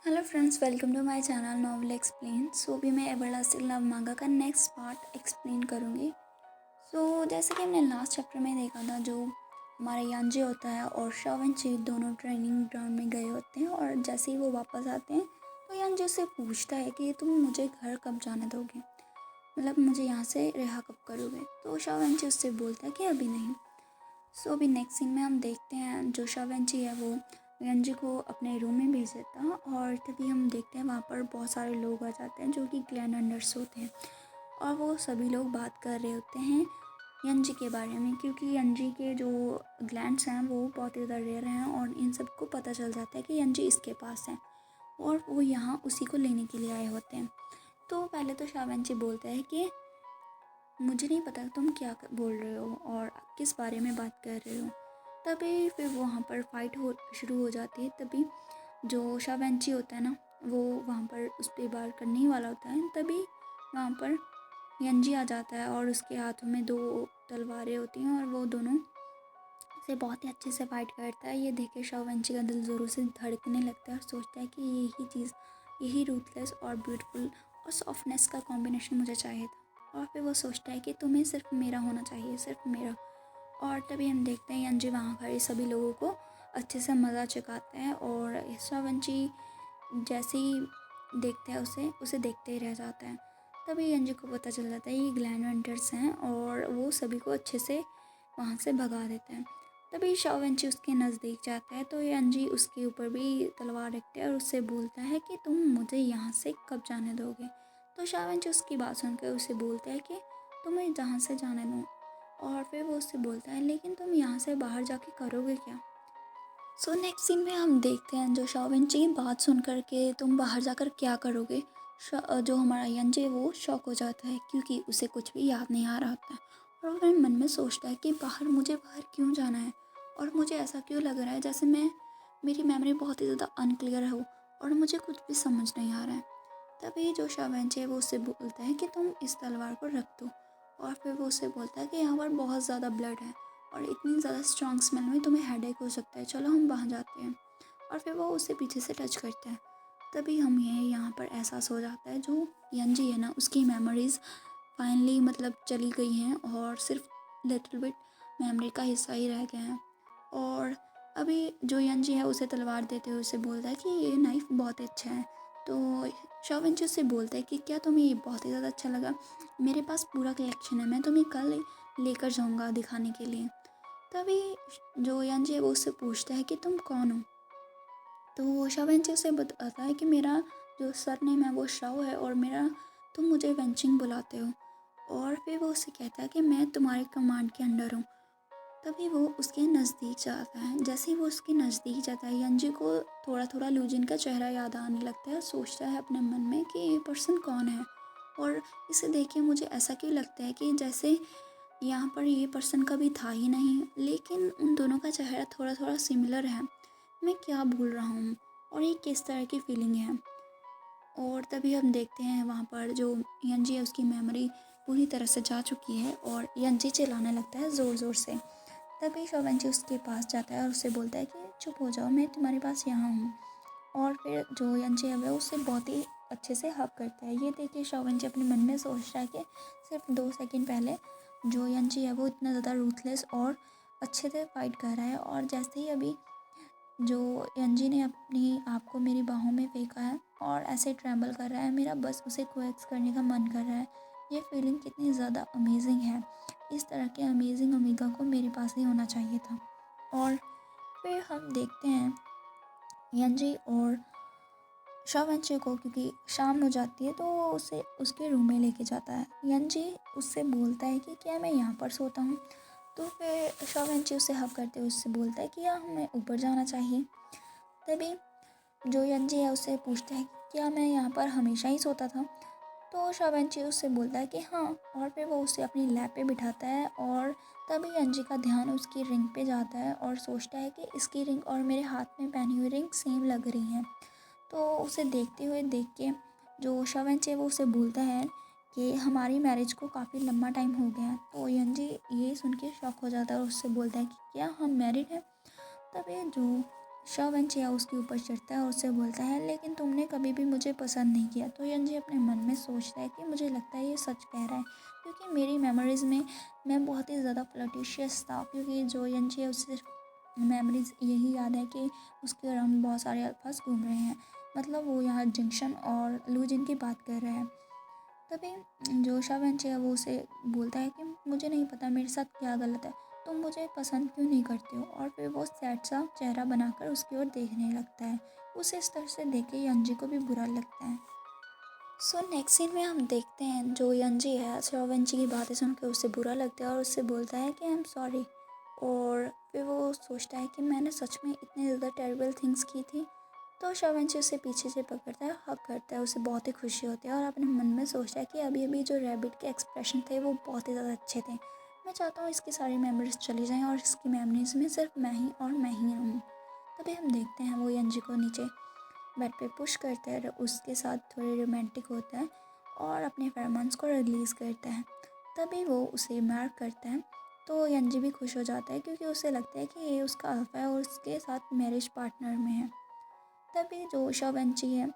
Hello friends, welcome to my channel novel explain. So भी मैं everlasting love मांगा का नेक्स्ट पार्ट एक्सप्लेन करूँगी। जैसे कि हमने लास्ट चैप्टर में देखा था, जो हमारा यांजी होता है और शावनची दोनों ट्रेनिंग ग्राउंड में गए होते हैं और जैसे ही वो वापस आते हैं तो यांजी उससे पूछता है कि तुम मुझे घर कब जाने दोगे, मतलब मुझे यहाँ से रिहा कब करोगे। तो शावनची उससे बोलता है कि अभी नहीं। अभी नेक्स्ट सीन में हम देखते हैं जो शावनची है वो रंजी को अपने रूम में भेज देता है और तभी हम देखते हैं वहाँ पर बहुत सारे लोग आ जाते हैं जो कि ग्लैन अंडर्स होते हैं और वो सभी लोग बात कर रहे होते हैं यंजी के बारे में, क्योंकि यंजी के जो ग्लैंड्स हैं वो बहुत ज़्यादा रेयर हैं और इन सबको पता चल जाता है कि यंजी इसके पास है और वो यहाँ उसी को लेने के लिए आए होते हैं। तो पहले तो शावनची बोलता है कि मुझे नहीं पता तुम क्या बोल रहे हो और किस बारे में बात कर रहे हो। तभी फिर वहाँ पर फाइट हो शुरू हो जाती है। तभी जो शावंची होता है ना, वो वहाँ पर उस पर वार करने ही वाला होता है। तभी वहाँ पर यंजी आ जाता है और उसके हाथों में दो तलवारें होती हैं और वो दोनों से बहुत ही अच्छे से फाइट करता है। ये देख के शावंची का दिल ज़ोरों से धड़कने लगता है और सोचता है कि यही चीज़, यही रूथलेस और ब्यूटीफुल और सॉफ्टनेस का कॉम्बिनेशन मुझे चाहिए था। और फिर वो सोचता है कि तुम्हें सिर्फ मेरा होना चाहिए, सिर्फ मेरा। और तभी हम देखते हैं यंजी वहाँ खड़े सभी लोगों को अच्छे से मज़ा चुकाते हैं और शावंची जैसे ही देखते हैं उसे उसे देखते ही रह जाता है। तभी यंजी को पता चल जाता है ये ग्लैन वेंटर्स हैं और वो सभी को अच्छे से वहाँ से भगा देते हैं। तभी शावंची उसके नज़दीक जाता है तो यंजी उसके ऊपर भी तलवार रखते हैं और उससे बोलता है कि तुम मुझे यहाँ से कब जाने दोगे। तो शावंची उसकी बात सुनकर उसे बोलता है कि तुम्हें जहाँ से जाने दूँ। और फिर वो उससे बोलता है लेकिन तुम यहाँ से बाहर जाके करोगे क्या। नेक्स्ट सीन में हम देखते हैं जो शाओविंची की बात सुन कर के तुम बाहर जाकर क्या करोगे, जो हमारा यंजे वो शॉक हो जाता है क्योंकि उसे कुछ भी याद नहीं आ रहा होता है और वो मन में सोचता है कि मुझे बाहर क्यों जाना है और मुझे ऐसा क्यों लग रहा है जैसे मेरी मेमोरी बहुत ही ज़्यादा अनक्लियर हो और मुझे कुछ भी समझ नहीं आ रहा है। तभी जो शावंची है वो उससे बोलता है कि तुम इस तलवार को रख दो और फिर वो उससे बोलता है कि यहाँ पर बहुत ज़्यादा ब्लड है और इतनी ज़्यादा स्ट्रॉन्ग स्मेल में तुम्हें हेडेक हो सकता है, चलो हम वहाँ जाते हैं। और फिर वो उसे पीछे से टच करता है। तभी हम यहाँ पर एहसास हो जाता है जो यंजी है ना, उसकी मेमोरीज़ फाइनली मतलब चली गई हैं और सिर्फ लिटिल बिट मेमोरी का हिस्सा ही रह गया है। और अभी जो यंजी है उसे तलवार देते हुए उसे बोलता है कि ये नाइफ बहुत अच्छा है। तो शावंची उससे बोलता है कि क्या तुम्हें ये बहुत ही ज़्यादा अच्छा लगा, मेरे पास पूरा कलेक्शन है, मैं तुम्हें कल लेकर जाऊँगा दिखाने के लिए। तभी जो यंजी है वो उससे पूछता है कि तुम कौन हो। तो शावंची उसे बताता है कि मेरा जो सर नेम है वो शाओ है और तुम मुझे वेंचिंग बुलाते हो। और फिर वो उससे कहता है कि मैं तुम्हारे कमांड के अंडर हूँ। तभी वो उसके नज़दीक जाता है। जैसे ही वो उसके नज़दीक जाता है यंजी को थोड़ा थोड़ा लूजिन का चेहरा याद आने लगता है। सोचता है अपने मन में कि ये पर्सन कौन है और इसे देख के मुझे ऐसा क्यों लगता है कि जैसे यहाँ पर ये पर्सन कभी था ही नहीं, लेकिन उन दोनों का चेहरा थोड़ा थोड़ा सिमिलर है। मैं क्या भूल रहा हूँ और ये किस तरह की फीलिंग है। और तभी हम देखते हैं वहाँ पर जो यंजी है उसकी मेमोरी पूरी तरह से जा चुकी है और यंजी चिल्लाने लगता है ज़ोर ज़ोर से। तभी शावंची उसके पास जाता है और उससे बोलता है कि चुप हो जाओ, मैं तुम्हारे पास यहाँ हूँ। और फिर जो यंजी है वह उससे बहुत ही अच्छे से हग करता है। ये देख के शावंची अपने मन में सोच रहा है कि सिर्फ 2 सेकंड पहले जो यंजी है वो इतना ज़्यादा रूथलेस और अच्छे से फाइट कर रहा है और जैसे ही अभी जो यंजी ने अपनी आप को मेरी बाहों में फेंका है और ऐसे ट्रैवल कर रहा है, मेरा बस उसे कोएक्स करने का मन कर रहा है। ये फीलिंग कितनी ज़्यादा अमेजिंग है। इस तरह के अमेजिंग ओमेगा को मेरे पास ही होना चाहिए था। और फिर हम देखते हैं यंजी और शावंची को, क्योंकि शाम हो जाती है तो वो उसे उसके रूम में लेके जाता है। यंजी उससे बोलता है कि क्या मैं यहाँ पर सोता हूँ। तो फिर शावंची उसे हक करते हुए उससे बोलता है कि या हमें ऊपर जाना चाहिए। तभी जो यंजी है उससे पूछता है कि क्या मैं यहाँ पर हमेशा ही सोता था। तो शावंची उससे बोलता है कि हाँ। और फिर वो उसे अपनी लैप पे बिठाता है और तभी यंजी का ध्यान उसकी रिंग पे जाता है और सोचता है कि इसकी रिंग और मेरे हाथ में पहनी हुई रिंग सेम लग रही हैं। तो उसे देखते हुए देख के जो शावंची है वो उसे बोलता है कि हमारी मैरिज को काफ़ी लंबा टाइम हो गया है। तो यंजी ये सुन के शॉक हो जाता है और उससे बोलता है कि क्या हम मैरिड हैं। तभी जो शाओवेंची उसके ऊपर चढ़ता है और उससे बोलता है लेकिन तुमने कभी भी मुझे पसंद नहीं किया। तो यंजी अपने मन में सोचता है कि मुझे लगता है ये सच कह रहा है, क्योंकि मेरी मेमोरीज़ में मैं बहुत ही ज़्यादा फ्लर्टिशियस था, क्योंकि जो यंजी है उसे मेमोरीज यही याद है कि उसके अराउंड बहुत सारे अल्फाज घूम रहे हैं। मतलब वो यहाँ जंक्शन और लूजिन की बात कर रहे हैं। तभी जो शाओवेंची है वो उसे बोलता है कि मुझे नहीं पता मेरे साथ क्या गलत है, तुम मुझे पसंद क्यों नहीं करते हो। और फिर वो सैड सा चेहरा बनाकर उसकी ओर देखने लगता है। उसे इस तरह से देख के यंजी को भी बुरा लगता है। सो नेक्स्ट सीन में हम देखते हैं जो यंजी है शाओवेंची की बातें सुनकर उसे बुरा लगता है और उससे बोलता है कि आई एम सॉरी। और फिर वो सोचता है कि मैंने सच में इतनी ज़्यादा टेरिबल थिंग्स की थी। तो शाओवेंची उसे पीछे से पकड़ता है, हग करता है, उसे बहुत ही खुशी होती है और अपने मन में सोचता है कि अभी अभी जो रैबिट के एक्सप्रेशन थे वो बहुत ही ज़्यादा अच्छे थे। मैं चाहता हूँ इसकी सारी मेमोरीज चली जाएं और इसकी मेमोरीज में सिर्फ मैं ही और मैं ही रहूँ। तभी हम देखते हैं वो यंजी को नीचे बेड पे पुश करता है, उसके साथ थोड़े रोमांटिक होता है और अपने फेरोमोन्स को रिलीज़ करता है। तभी वो उसे मार्क करता है तो यंजी भी खुश हो जाता है, क्योंकि उसे लगता है कि ये उसका अल्फा है और उसके साथ मैरिज पार्टनर में है। तभी जो शाओवेंची है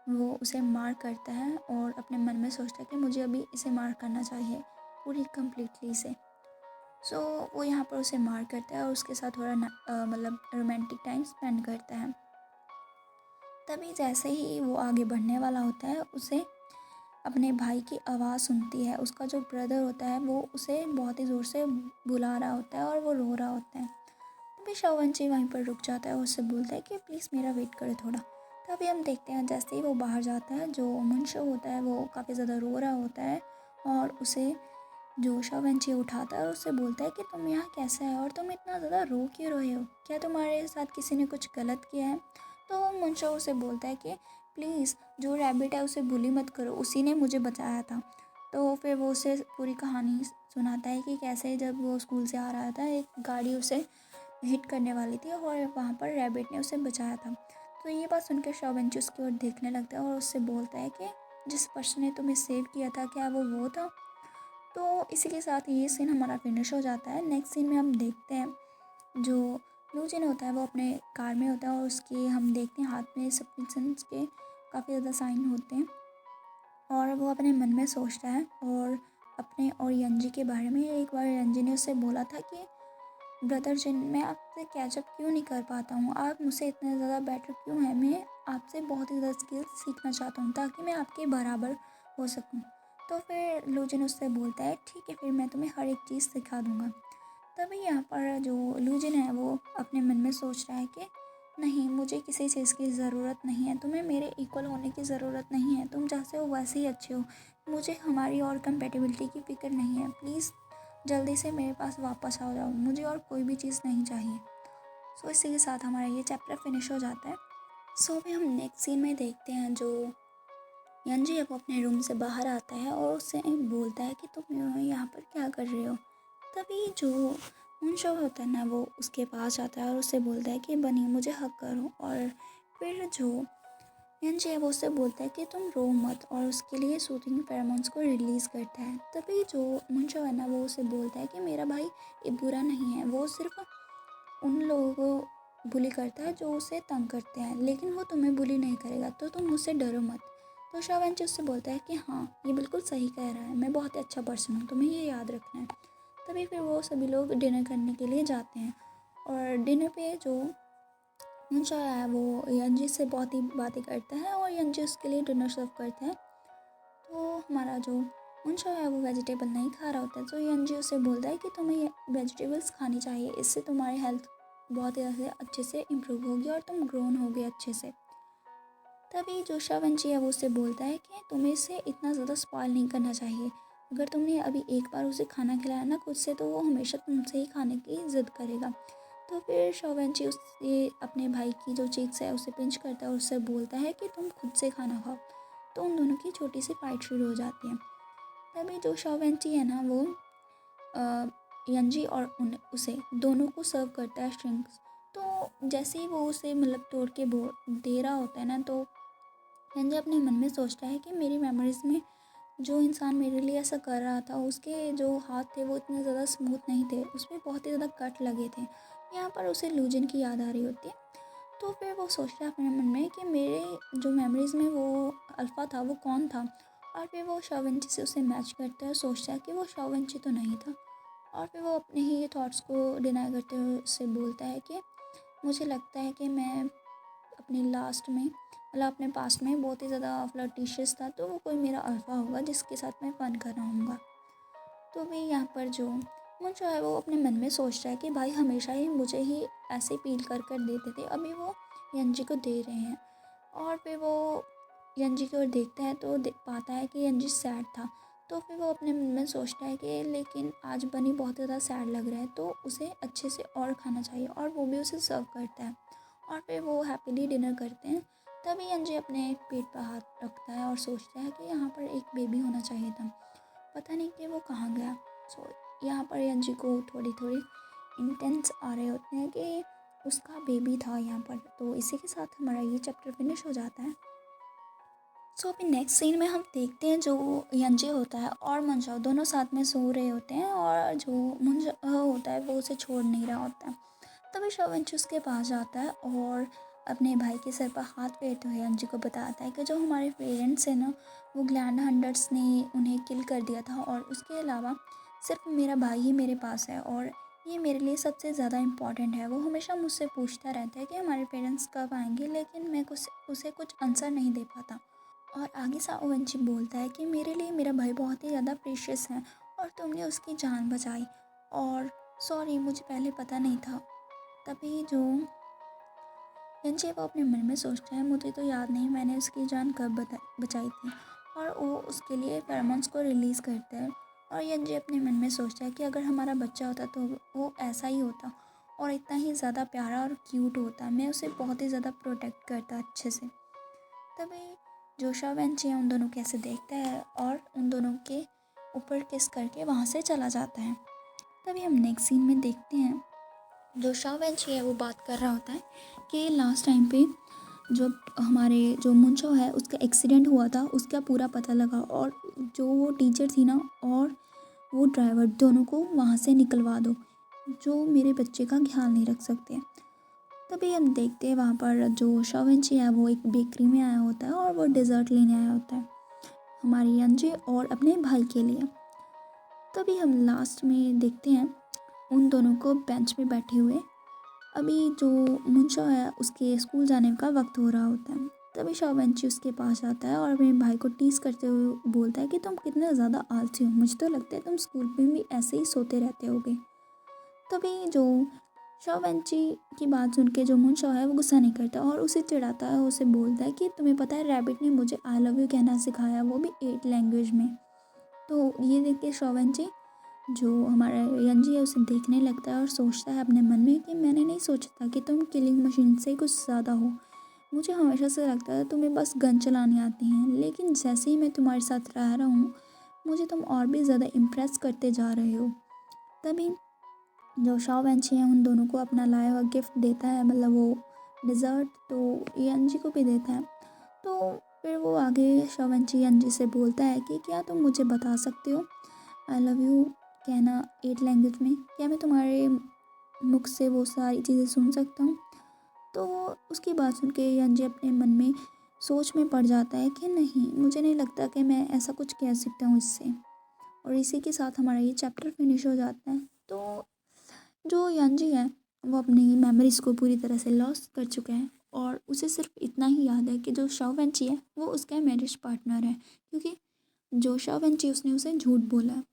वो उसे मार करता है और अपने मन में सोचता है कि मुझे अभी इसे मार करना चाहिए पूरी कम्प्लीटली से। सो वो यहाँ पर उसे मार करता है और उसके साथ थोड़ा मतलब रोमांटिक टाइम स्पेंड करता है। तभी जैसे ही वो आगे बढ़ने वाला होता है उसे अपने भाई की आवाज़ सुनती है। उसका जो ब्रदर होता है वो उसे बहुत ही ज़ोर से बुला रहा होता है और वो रो रहा होता है। तभी शाओवेंची वहीं पर रुक जाता है और उससे बोलता है कि प्लीज़ मेरा वेट करो थोड़ा। तभी हम देखते हैं जैसे ही वो बाहर जाता है जो मुंशो होता है वो काफ़ी ज़्यादा रो रहा होता है और उसे जो शाओवेंची उठाता है और उससे बोलता है कि तुम यहाँ कैसे आए और तुम इतना ज़्यादा रो क्यों रहे हो, क्या तुम्हारे साथ किसी ने कुछ गलत किया है। तो मुंशो उसे बोलता है कि प्लीज़ जो रैबिट है उसे बुली मत करो, उसी ने मुझे बचाया था। तो फिर वो उसे पूरी कहानी सुनाता है कि कैसे जब वो स्कूल से आ रहा था एक गाड़ी उसे हिट करने वाली थी और वहाँ पर रैबिट ने उसे बचाया था। तो ये बात सुनकर शाओवेंची उसकी ओर देखने लगता है और उससे बोलता है कि जिस पर्सन ने तुम्हें सेव किया था क्या वो था। तो इसी के साथ ये सीन हमारा फिनिश हो जाता है। नेक्स्ट सीन में हम देखते हैं जो लूजिन होता है वो अपने कार में होता है और उसके हम देखते हैं हाथ में सब्सटेंस के काफ़ी ज़्यादा साइन होते हैं और वो अपने मन में सोचता है और अपने और यंजी के बारे में। एक बार यंजी ने उससे बोला था कि ब्रदर जिन मैं आपसे कैचअप क्यों नहीं कर पाता हूँ, आप मुझसे इतने ज़्यादा बेटर क्यों हैं, मैं आपसे बहुत ही ज़्यादा स्किल्स सीखना चाहता हूँ ताकि मैं आपके बराबर हो सकूँ। तो फिर लूजिन उससे बोलता है ठीक है फिर मैं तुम्हें हर एक चीज़ सिखा दूँगा। तभी यहाँ पर जो लूजिन है वो अपने मन में सोच रहा है कि नहीं मुझे किसी चीज़ की ज़रूरत नहीं है, तुम्हें मेरे इक्वल होने की ज़रूरत नहीं है, तुम जैसे हो वैसे ही अच्छे हो, मुझे हमारी और कंपेटिबिलिटी की फ़िक्र नहीं है, प्लीज़ जल्दी से मेरे पास वापस आ जाओ, मुझे और कोई भी चीज़ नहीं चाहिए। सो इसी के साथ हमारा ये चैप्टर फिनिश हो जाता है। सो अभी हम नेक्स्ट सीन में देखते हैं जो यंजी है वो अपने रूम से बाहर आता है और उससे बोलता है कि तुम यहाँ पर क्या कर रहे हो। तभी जो मुंशो होता है ना वो उसके पास जाता है और उससे बोलता है कि बनी मुझे हक करो। और फिर जो यंजी है वो उससे बोलता है कि तुम रो मत और उसके लिए सूथिंग फेरोमोन्स को रिलीज़ करता है। तभी जो मुंशो है ना वो उसे बोलता है कि मेरा भाई ये बुरा नहीं है, वो सिर्फ उन लोगों को बुली करता है जो उसे तंग करते हैं, लेकिन वो तुम्हें बुली नहीं करेगा, तो तुम उससे डरो मत। तो शाओवेंची उससे बोलता है कि हाँ ये बिल्कुल सही कह रहा है, मैं बहुत ही अच्छा पर्सन हूँ, तुम्हें ये याद रखना है। तभी फिर वो सभी लोग डिनर करने के लिए जाते हैं और डिनर पे जो मुंशो है वो यंजी से बहुत ही बातें करता है और यंजी उसके लिए डिनर सर्व करता है। तो हमारा जो मुंशो है वो वेजिटेबल नहीं खा रहा होता है, तो यंजी उसे बोलता है कि तुम्हें ये वेजिटेबल्स खानी चाहिए, इससे तुम्हारी हेल्थ बहुत ही अच्छे से इम्प्रूव होगी और तुम ग्रोन होगे अच्छे से। तभी जो शाओवेंची है वो उससे बोलता है कि तुम्हें इसे इतना ज़्यादा स्पॉइल नहीं करना चाहिए, अगर तुमने अभी एक बार उसे खाना खिलाया ना खुद से तो वो हमेशा तुमसे ही खाने की ज़िद करेगा। तो फिर शाओवेंची उससे अपने भाई की जो चीक्स है उसे पिंच करता है और उससे बोलता है कि तुम खुद से खाना खाओ। तो उन दोनों की छोटी सी फाइट शुरू हो जाती है। तभी जो शाओवेंची है ना वो यंजी और उसे दोनों को सर्व करता है श्रिंक्स। तो जैसे ही वो उसे मतलब तोड़ के दे रहा होता है ना, तो यंजी अपने मन में सोचता है कि मेरी मेमोरीज़ में जो इंसान मेरे लिए ऐसा कर रहा था उसके जो हाथ थे वो इतने ज़्यादा स्मूथ नहीं थे, उसमें बहुत ही ज़्यादा कट लगे थे। यहाँ पर उसे लूजिन की याद आ रही होती है। तो फिर वो सोचता है अपने मन में कि मेरे जो मेमोरीज़ में वो अल्फ़ा था वो कौन था। और फिर वो शाओवेंची से उसे मैच करता है और सोचता है कि वो शाओवेंची तो नहीं था। और फिर वो अपने ही थॉट्स को डिनाई करते हुए उससे बोलता है कि मुझे लगता है कि मैं अपनी लास्ट में मतलब अपने पास्ट में बहुत ही ज़्यादा फ्लर्टिशियस था, तो वो कोई मेरा अल्फ़ा होगा जिसके साथ मैं फ़न कर रहा हूँगा। तो भी यहाँ पर जो मुंचो है वो अपने मन में सोच रहा है कि भाई हमेशा ही मुझे ही ऐसे पील कर कर देते थे, अभी वो यंजी को दे रहे हैं। और फिर वो यंजी की ओर देखता है तो देख पाता है कि यंजी सैड था। तो फिर वो अपने मन में सोचता है कि लेकिन आज बनी बहुत ज़्यादा सैड लग रहा है, तो उसे अच्छे से और खाना चाहिए, और वो भी उसे सर्व करता है। और फिर वो हैप्पीली डिनर करते हैं। तभी यंजी अपने पेट पर हाथ रखता है और सोचता है कि यहाँ पर एक बेबी होना चाहिए था, पता नहीं कि वो कहाँ गया। सो यहाँ पर यंजी को थोड़ी थोड़ी इंटेंस आ रहे होते हैं कि उसका बेबी था यहाँ पर। तो इसी के साथ हमारा ये चैप्टर फिनिश हो जाता है। सो अभी नेक्स्ट सीन में हम देखते हैं जो यंजे होता है और मुंजाओ दोनों साथ में सो रहे होते हैं, और जो मुंजाओ होता है वो उसे छोड़ नहीं रहा होता है। तभी शाओवेंची उसके पास जाता है और अपने भाई के सर पर हाथ फेरते हुए यंजी को बताता है कि जो हमारे पेरेंट्स हैं ना, वो ग्लैंड हंटर्स ने उन्हें किल कर दिया था, और उसके अलावा सिर्फ मेरा भाई ही मेरे पास है, और ये मेरे लिए सबसे ज़्यादा इम्पॉर्टेंट है। वो हमेशा मुझसे पूछता रहता है कि हमारे पेरेंट्स कब आएंगे, लेकिन मैं उसे कुछ आंसर नहीं दे पाता। और आगे शाओवेंची बोलता है कि मेरे लिए मेरा भाई बहुत ही ज़्यादा प्रीशियस है, और तुमने उसकी जान बचाई, और सॉरी मुझे पहले पता नहीं था। तभी जो यंजी वो अपने मन में सोचता है मुझे तो याद नहीं मैंने उसकी जान कब बचाई थी, और वो उसके लिए फेरोमोन्स को रिलीज़ करता है। और यंजी अपने मन में सोचता है कि अगर हमारा बच्चा होता तो वो ऐसा ही होता, और इतना ही ज़्यादा प्यारा और क्यूट होता, मैं उसे बहुत ही ज़्यादा प्रोटेक्ट करता अच्छे से। तभी जो शाओवेंची है उन दोनों को ऐसे देखता है और उन दोनों के ऊपर किस करके वहाँ से चला जाता है। तभी हम नेक्स्ट सीन में देखते हैं जो शाओवेंची है वो बात कर रहा होता है कि लास्ट टाइम पे जब हमारे जो मुंचो है उसका एक्सीडेंट हुआ था उसका पूरा पता लगा, और जो वो टीचर थी ना और वो ड्राइवर दोनों को वहाँ से निकलवा दो जो मेरे बच्चे का ख्याल नहीं रख सकते। तभी हम देखते हैं वहाँ पर जो शाओवेंची है वो एक बेकरी में आया होता है और वो डेज़र्ट लेने आया होता है हमारी यंजी और अपने भाई के लिए। तभी हम लास्ट में देखते हैं उन दोनों को बेंच पे बैठे हुए। अभी जो मुंशा है उसके स्कूल जाने का वक्त हो रहा होता है। तभी शाओवेंची उसके पास आता है और मेरे भाई को टीज़ करते हुए बोलता है कि तुम कितने ज़्यादा आलसी हो, मुझे तो लगता है तुम स्कूल में भी ऐसे ही सोते रहते होगे। तभी जो शाओवेंची की बात सुन के जो मुंशा है वो गुस्सा नहीं करता और उसे चिढ़ाता है, उसे बोलता है कि तुम्हें पता है रैबिट ने मुझे आई लव यू कहना सिखाया, वो भी 8 लैंग्वेज में। तो ये देख के शाओवेंची जो हमारा यंजी है उसे देखने लगता है और सोचता है अपने मन में कि मैंने नहीं सोचा था कि तुम किलिंग मशीन से कुछ ज़्यादा हो। मुझे हमेशा से लगता है तुम्हें बस गन चलानी आती हैं, लेकिन जैसे ही मैं तुम्हारे साथ रह रहा हूँ मुझे तुम और भी ज़्यादा इम्प्रेस करते जा रहे हो। तभी जो शाओवेंची है उन दोनों को अपना लाया हुआ गिफ्ट देता है, मतलब वो डिज़र्ट, तो यंजी को भी देता है। तो फिर वो आगे शाओवेंची यंजी से बोलता है कि क्या तुम मुझे बता सकते हो आई लव यू कहना 8 लैंग्वेज में, क्या मैं तुम्हारे मुख से वो सारी चीज़ें सुन सकता हूँ। तो उसकी बात सुन के यंजी अपने मन में सोच में पड़ जाता है कि नहीं, मुझे नहीं लगता कि मैं ऐसा कुछ कह सकता हूँ इससे। और इसी के साथ हमारा ये चैप्टर फिनिश हो जाता है। तो जो यंजी है वो अपनी मेमोरीज़ को पूरी तरह से लॉस कर चुका है, और उसे सिर्फ इतना ही याद है कि जो शाओवेंची है वो उसका मैरिज पार्टनर है, क्योंकि जो शाओवेंची उसने उसे झूठ बोला है।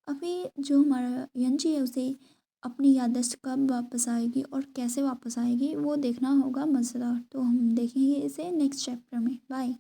अभी जो हमारा यंजी है उसे अपनी याददाश्त कब वापस आएगी और कैसे वापस आएगी वो देखना होगा मज़ेदार। तो हम देखेंगे इसे नेक्स्ट चैप्टर में। बाय।